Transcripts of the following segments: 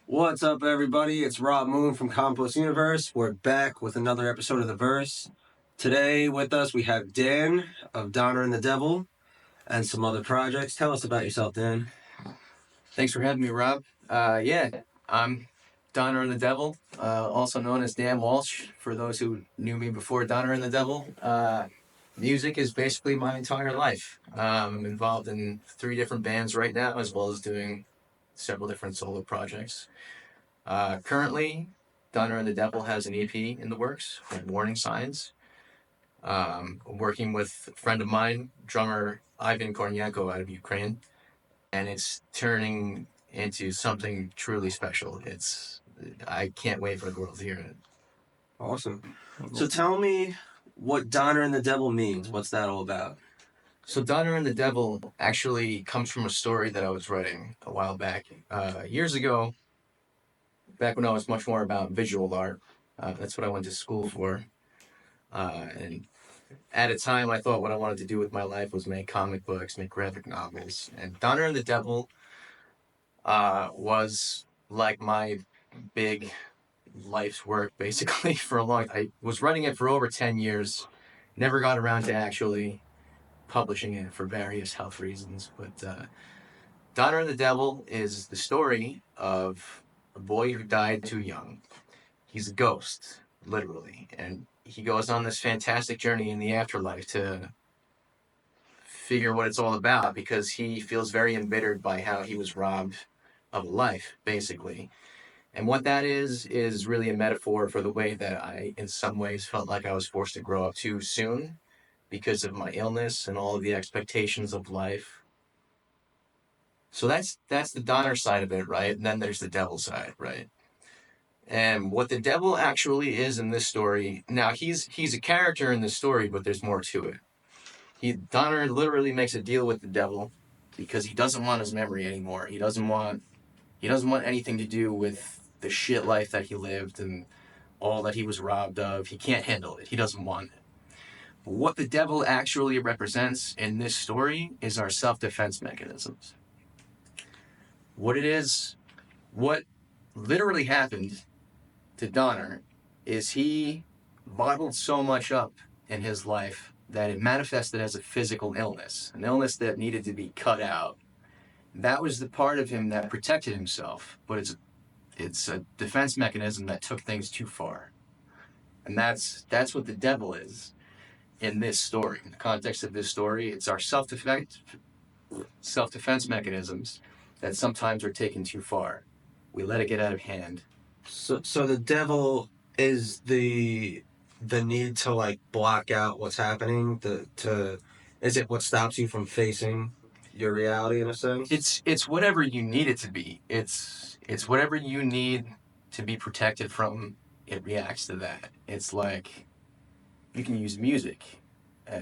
What's up, everybody? It's Rob Moon from Compost Universe. We're back with another episode of The Verse. Today with us, we have Dan of Donner and the Devil and some other projects. Tell us about yourself, Dan. Thanks for having me, Rob. I'm Donner and the Devil, also known as Dan Walsh, for those who knew me before Donner and the Devil. Music is basically my entire life. I'm involved in 3 different bands right now, as well as doing several different solo projects. Currently, Donner and the Devil has an EP in the works called Warning Signs. Working with a friend of mine, drummer Ivan Kornienko out of Ukraine, and it's turning into something truly special. I can't wait for the world to hear it. Awesome. So tell me what Donner and the Devil means. What's that all about? So Donner and the Devil actually comes from a story that I was writing a while back, years ago, back when I was much more about visual art. That's what I went to school for. And at a time, I thought what I wanted to do with my life was make comic books, make graphic novels. And Donner and the Devil was like my big life's work basically for a long. I was running it for over 10 years, never got around to actually publishing it for various health reasons. But Donner and the Devil is the story of a boy who died too young. He's a ghost, literally, and he goes on this fantastic journey in the afterlife to figure what it's all about because he feels very embittered by how he was robbed of a life, basically. And what that is really a metaphor for the way that I, in some ways, felt like I was forced to grow up too soon because of my illness and all of the expectations of life. So that's the Donner side of it, right? And then there's the devil side, right? And what the devil actually is in this story, now he's a character in this story, but there's more to it. Donner literally makes a deal with the devil because he doesn't want his memory anymore. He doesn't want anything to do with the shit life that he lived and all that he was robbed of. He can't handle it. He doesn't want it. But what the devil actually represents in this story is our self-defense mechanisms. What literally happened to Donner is he bottled so much up in his life that it manifested as a physical illness, an illness that needed to be cut out. That was the part of him that protected himself, but it's a defense mechanism that took things too far. And that's what the devil is in this story. In the context of this story, it's our self-defense mechanisms that sometimes are taken too far. We let it get out of hand. So the devil is the need to like block out what's happening. Is it what stops you from facing your reality in a sense? It's whatever you need it to be. It's whatever you need to be protected from. It reacts to that. It's like you can use music,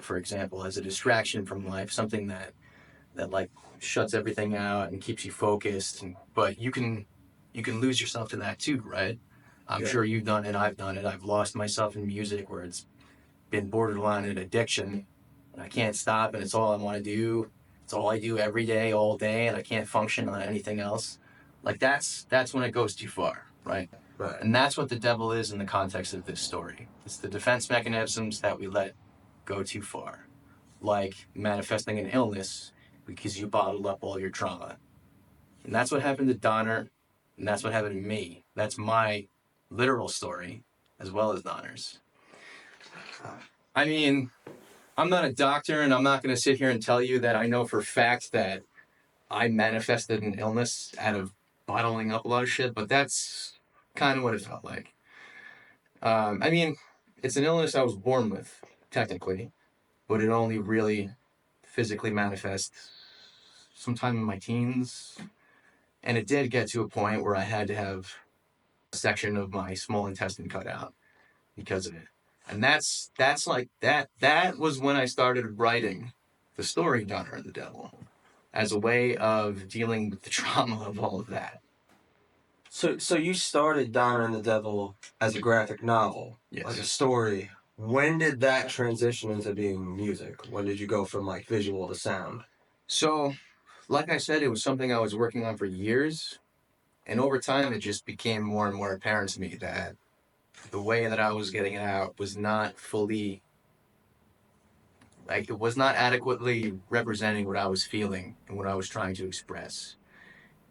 for example, as a distraction from life, something that like shuts everything out and keeps you focused. But you can lose yourself to that too, right? I'm sure you've done it. I've done it. I've lost myself in music where it's been borderline an addiction, and I can't stop, and it's all I want to do. It's all I do every day, all day, and I can't function on anything else. Like that's when it goes too far, right? Right. And that's what the devil is in the context of this story. It's the defense mechanisms that we let go too far, like manifesting an illness because you bottled up all your trauma. And that's what happened to Donner, and that's what happened to me. That's my literal story, as well as Donner's. I mean, I'm not a doctor, and I'm not going to sit here and tell you that I know for a fact that I manifested an illness out of bottling up a lot of shit, but that's kind of what it felt like. I mean, it's an illness I was born with, technically, but it only really physically manifests sometime in my teens. And it did get to a point where I had to have a section of my small intestine cut out because of it. And that's like that was when I started writing the story Donner and the Devil as a way of dealing with the trauma of all of that. So you started Donner and the Devil as a graphic novel, Yes. like a story. When did that transition into being music? When did you go from like visual to sound? So, like I said, it was something I was working on for years. And over time, it just became more and more apparent to me that the way that I was getting it out was not fully, like, it was not adequately representing what I was feeling and what I was trying to express.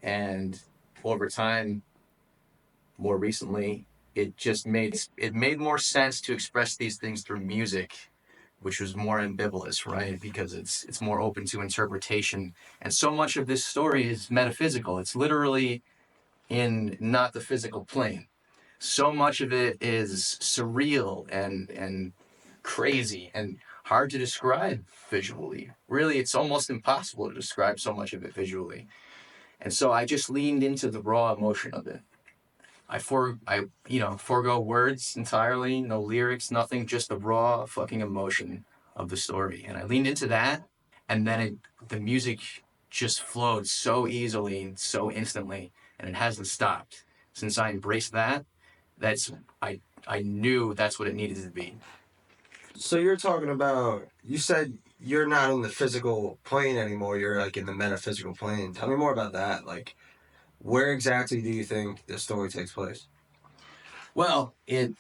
And over time, more recently, it made more sense to express these things through music, which was more ambivalent, right? Because it's more open to interpretation. And so much of this story is metaphysical. It's literally in not the physical plane. So much of it is surreal and crazy and hard to describe visually. Really, it's almost impossible to describe so much of it visually. And so I just leaned into the raw emotion of it. Forego words entirely, no lyrics, nothing, just the raw fucking emotion of the story. And I leaned into that, and then the music just flowed so easily and so instantly, and it hasn't stopped. Since I embraced that, that's I I knew that's what it needed to be. So you're talking about, you said you're not in the physical plane anymore, you're like in the metaphysical plane. Tell me more about that. Like, where exactly do you think the story takes place? Well, it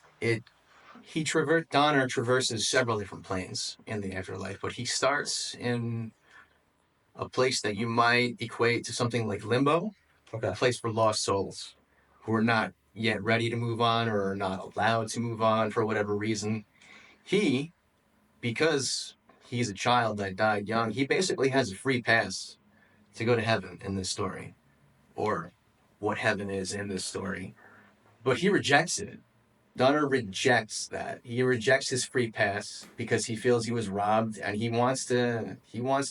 he Donner traverses several different planes in the afterlife, but he starts in a place that you might equate to something like limbo, a Okay. place for lost souls who are not yet ready to move on or are not allowed to move on for whatever reason. He, because he's a child that died young, he basically has a free pass to go to heaven in this story, or what heaven is in this story. But he rejects it. Donner rejects that. He rejects his free pass because he feels he was robbed, and he wants to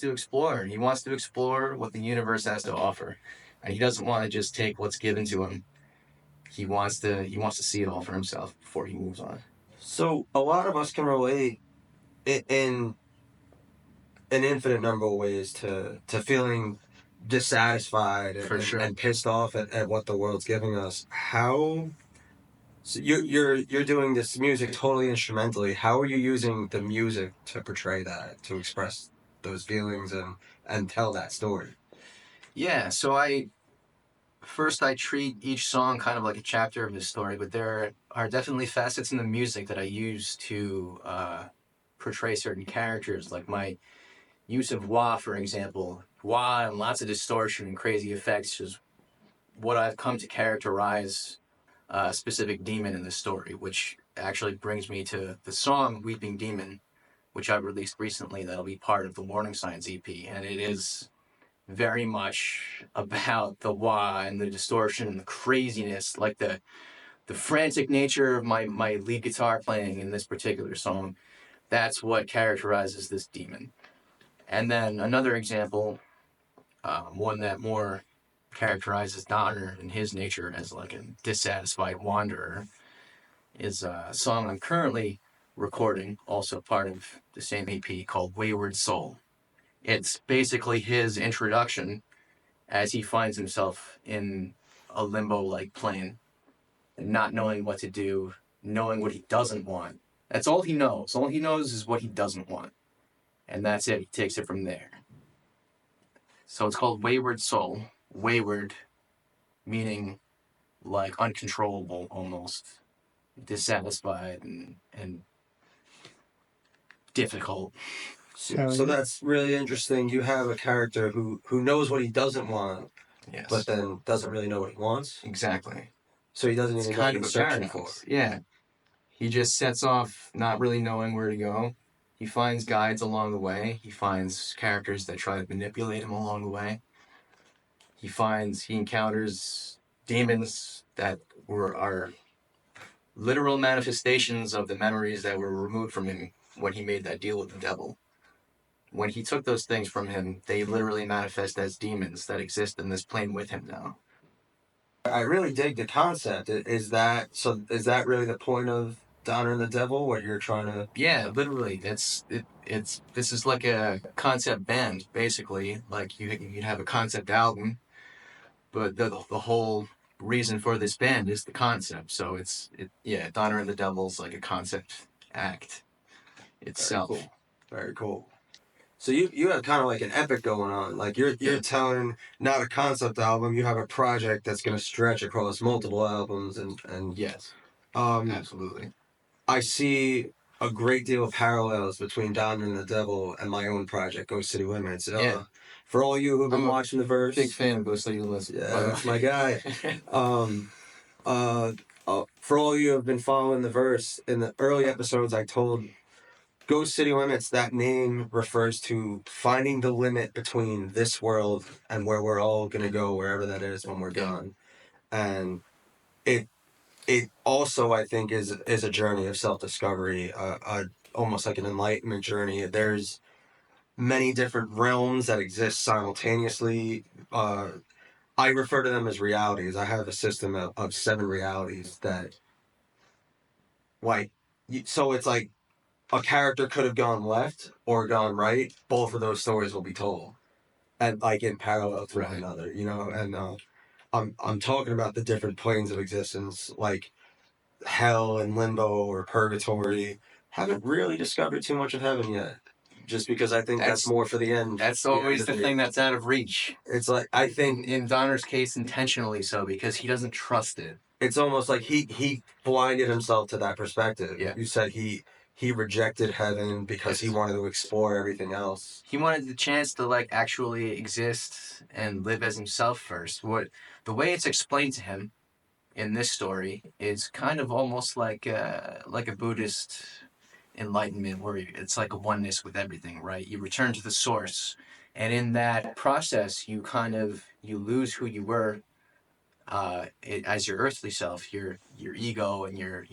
explore. He wants to explore what the universe has to offer, and he doesn't want to just take what's given to him. He wants to see it all for himself before he moves on. So a lot of us can relate in an infinite number of ways to feeling dissatisfied For sure. and pissed off at what the world's giving us. How, so you're doing this music totally instrumentally. How are you using the music to portray that, to express those feelings and tell that story? Yeah, so I treat each song kind of like a chapter of this story, but there are definitely facets in the music that I use to portray certain characters, like my use of wah, for example. Wah and lots of distortion and crazy effects is what I've come to characterize a specific demon in the story, which actually brings me to the song Weeping Demon, which I released recently that'll be part of the Warning Signs EP. And it is very much about the wah and the distortion and the craziness, like the frantic nature of my lead guitar playing in this particular song. That's what characterizes this demon. And then another example, one that more characterizes Donner and his nature as like a dissatisfied wanderer, is a song I'm currently recording, also part of the same EP, called Wayward Soul. It's basically his introduction as he finds himself in a limbo-like plane, and not knowing what to do, knowing what he doesn't want. That's all he knows. All he knows is what he doesn't want. And that's it. He takes it from there. So it's called Wayward Soul. Wayward meaning like uncontrollable almost, dissatisfied and difficult. So that's really interesting. You have a character who knows what he doesn't want, Yes. but then doesn't really know what he wants. Exactly. So he doesn't It's even know what kind of he's a searching for. paradox. Yeah. He just sets off not really knowing where to go. He finds guides along the way. He finds characters that try to manipulate him along the way. He encounters demons that are literal manifestations of the memories that were removed from him when he made that deal with the devil. When he took those things from him, they literally manifest as demons that exist in this plane with him now. I really dig the concept. Is that so? Is that really the point of Donner and the Devil? What you're trying to? Yeah, literally. This is like a concept band, basically. Like you'd have a concept album, but the whole reason for this band is the concept. So yeah, Donner and the Devil's like a concept act Very itself. cool. Very cool. So you have kind of like an epic going on. Like you're telling not a concept album, you have a project that's going to stretch across multiple albums and Yes, um absolutely. I see a great deal of parallels between Don and the Devil and my own project, Ghost City Limits. Yeah. For all you who've been I'm a watching the verse, big fan of Ghost City Limits. yeah, By the that's my guy. way. Um, uh, for all you who have been following the verse, in the early episodes, I told Ghost City Limits, that name refers to finding the limit between this world and where we're all going to go, wherever that is when we're gone. And it it also, I think, is a journey of self-discovery, almost like an enlightenment journey. There's many different realms that exist simultaneously. I refer to them as realities. I have a system of 7 realities that, like, so it's like a character could have gone left or gone right. Both of those stories will be told, and like in parallel to one another, you know. And I'm talking about the different planes of existence, like hell and limbo or purgatory. Haven't really discovered too much of heaven yet, just because I think that's more for the end. That's the end always of the thing that's out of reach. It's like I think In Donner's case, intentionally so, because he doesn't trust it. it's almost like he blinded himself to that perspective. Yeah. You said he rejected heaven because he wanted to explore everything else. He wanted the chance to like actually exist and live as himself first. The way it's explained to him in this story is kind of almost like a Buddhist enlightenment, where it's like a oneness with everything, right? You return to the source, and in that process, you lose who you were as your earthly self, your ego and your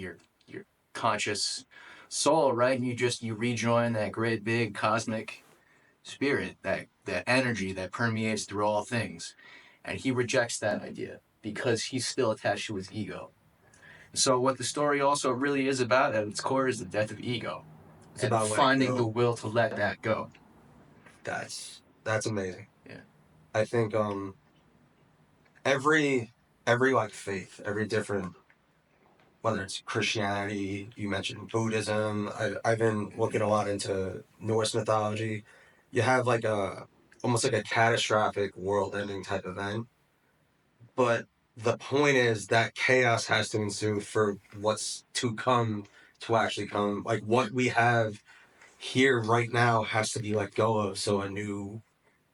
conscious soul, right? And you rejoin that great big cosmic spirit, that energy that permeates through all things. And he rejects that idea because he's still attached to his ego. So what the story also really is about at its core is the death of ego. It's about finding the will to let that go. That's amazing. Yeah. I think every like faith, every different, whether it's Christianity, you mentioned Buddhism. I've been looking a lot into Norse mythology. You have like almost like a catastrophic world-ending type event, but the point is that chaos has to ensue for what's to come to actually come. Like what we have here right now has to be let go of, so a new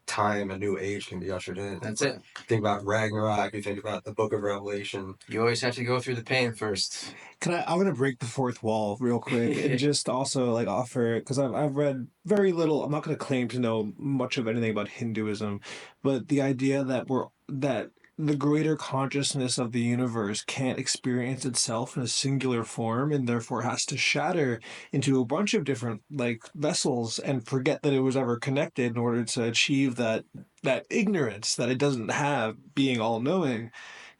time, a new age can be ushered in. That's it. Think about Ragnarok. You think about the Book of Revelation. You always have to go through the pain first. I'm gonna break the fourth wall real quick and just also like offer, because I've read very little. I'm not gonna claim to know much of anything about Hinduism, but the idea that the greater consciousness of the universe can't experience itself in a singular form and therefore has to shatter into a bunch of different like vessels and forget that it was ever connected in order to achieve that ignorance that it doesn't have, being all knowing,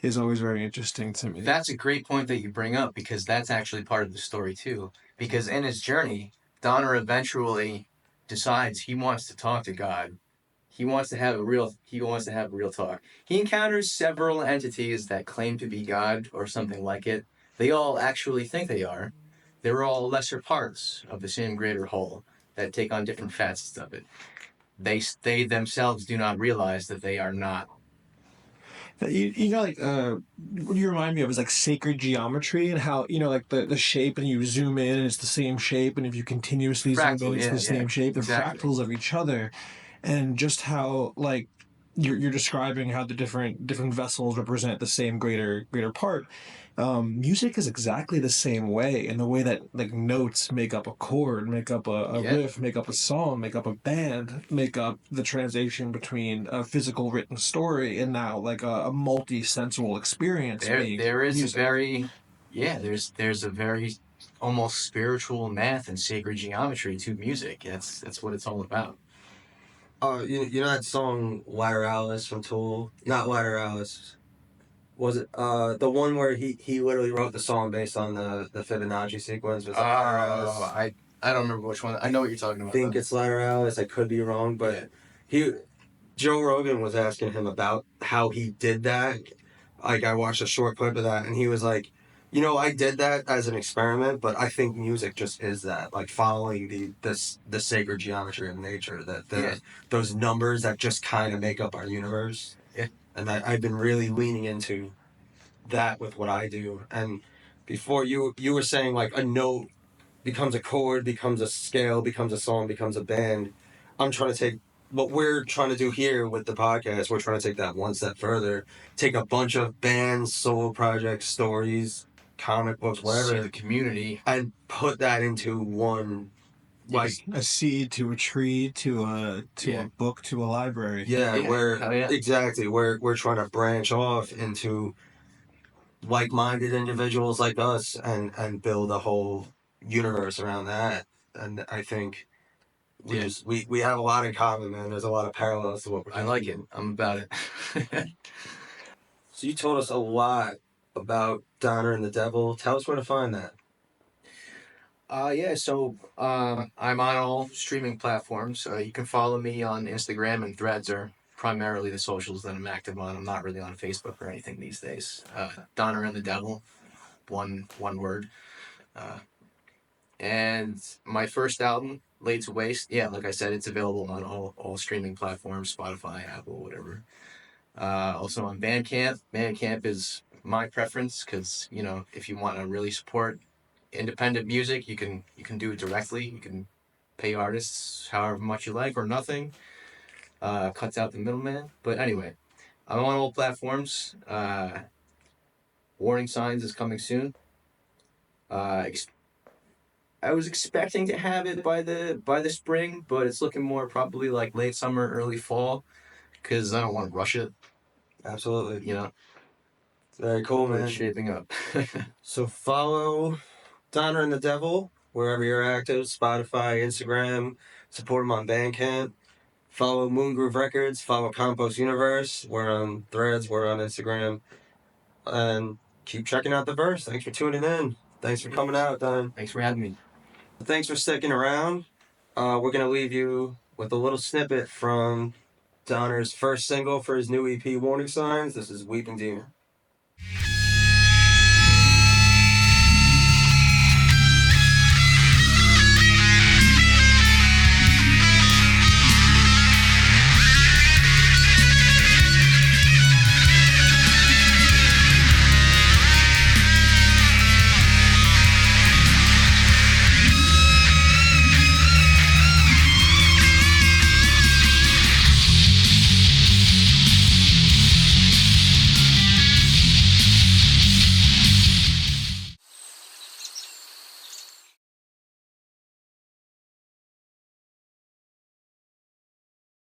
is always very interesting to me. That's a great point that you bring up, because that's actually part of the story too. Because in his journey, Donner eventually decides he wants to talk to God. He wants to have a real talk. He encounters several entities that claim to be God or something like it. They all actually think they are. They're all lesser parts of the same greater whole that take on different facets of it. They themselves do not realize that they are not. You know, like what you remind me of is like sacred geometry, and how, you know, like the shape, and you zoom in and it's the same shape, and if you continuously zoom in it's the same shape. They're fractals of each other, and just how like you're describing how the different vessels represent the same greater part. Music is exactly the same way, in the way that like notes make up a chord, make up a riff, make up a song, make up a band, make up the translation between a physical written story and now like a multi-sensual experience. There's a very almost spiritual math and sacred geometry to music. That's what it's all about. You know that song Lateralis from Tool? Not Lateralis. Was it the one where he literally wrote the song based on the Fibonacci sequence? Was I don't remember which one. I know what you're talking about. I think it's Lateralis. I could be wrong, but Joe Rogan was asking him about how he did that. Like, I watched a short clip of that, and he was like, You know, I did that as an experiment, but I think music just is that, like following the sacred geometry of nature, that those numbers that just kind of make up our universe. Yeah. And I've been really leaning into that with what I do. And before you were saying like a note becomes a chord, becomes a scale, becomes a song, becomes a band. I'm trying to take what we're trying to do here with the podcast. We're trying to take that one step further. Take a bunch of bands, solo projects, stories, comic books, See whatever, the community. and put that into one. Like a seed to a tree to a book to a library. Yeah, Hell yeah. exactly we're trying to branch off into like-minded individuals like us and build a whole universe around that. And I think we have a lot in common, man. There's a lot of parallels to what we're doing. I like it. I'm about it. So you told us a lot about Donner and the Devil. Tell us where to find that. So I'm on all streaming platforms. You can follow me on Instagram, and Threads are primarily the socials that I'm active on. I'm not really on Facebook or anything these days. Donner and the Devil, one word. And my first album, Laid to Waste, yeah, like I said, it's available on all streaming platforms, Spotify, Apple, whatever. Also on Bandcamp. Bandcamp is my preference because, you know, if you want to really support independent music, you can do it directly. You can pay artists however much you like or nothing. Cuts out the middleman. But anyway, I'm on all platforms. Warning Signs is coming soon. I was expecting to have it by the spring, but it's looking more probably like late summer, early fall, because I don't want to rush it. Absolutely. You know, Very cool, but man. it's shaping up. So follow Donner and the Devil wherever you're active, Spotify, Instagram. Support them on Bandcamp. Follow Moongroove Records. Follow Compost Universe. We're on Threads. We're on Instagram. And keep checking out the verse. Thanks for tuning in. Thanks for coming out, Don. Thanks for having me. Thanks for sticking around. We're going to leave you with a little snippet from Donner's first single for his new EP, Warning Signs. This is Weeping Demon.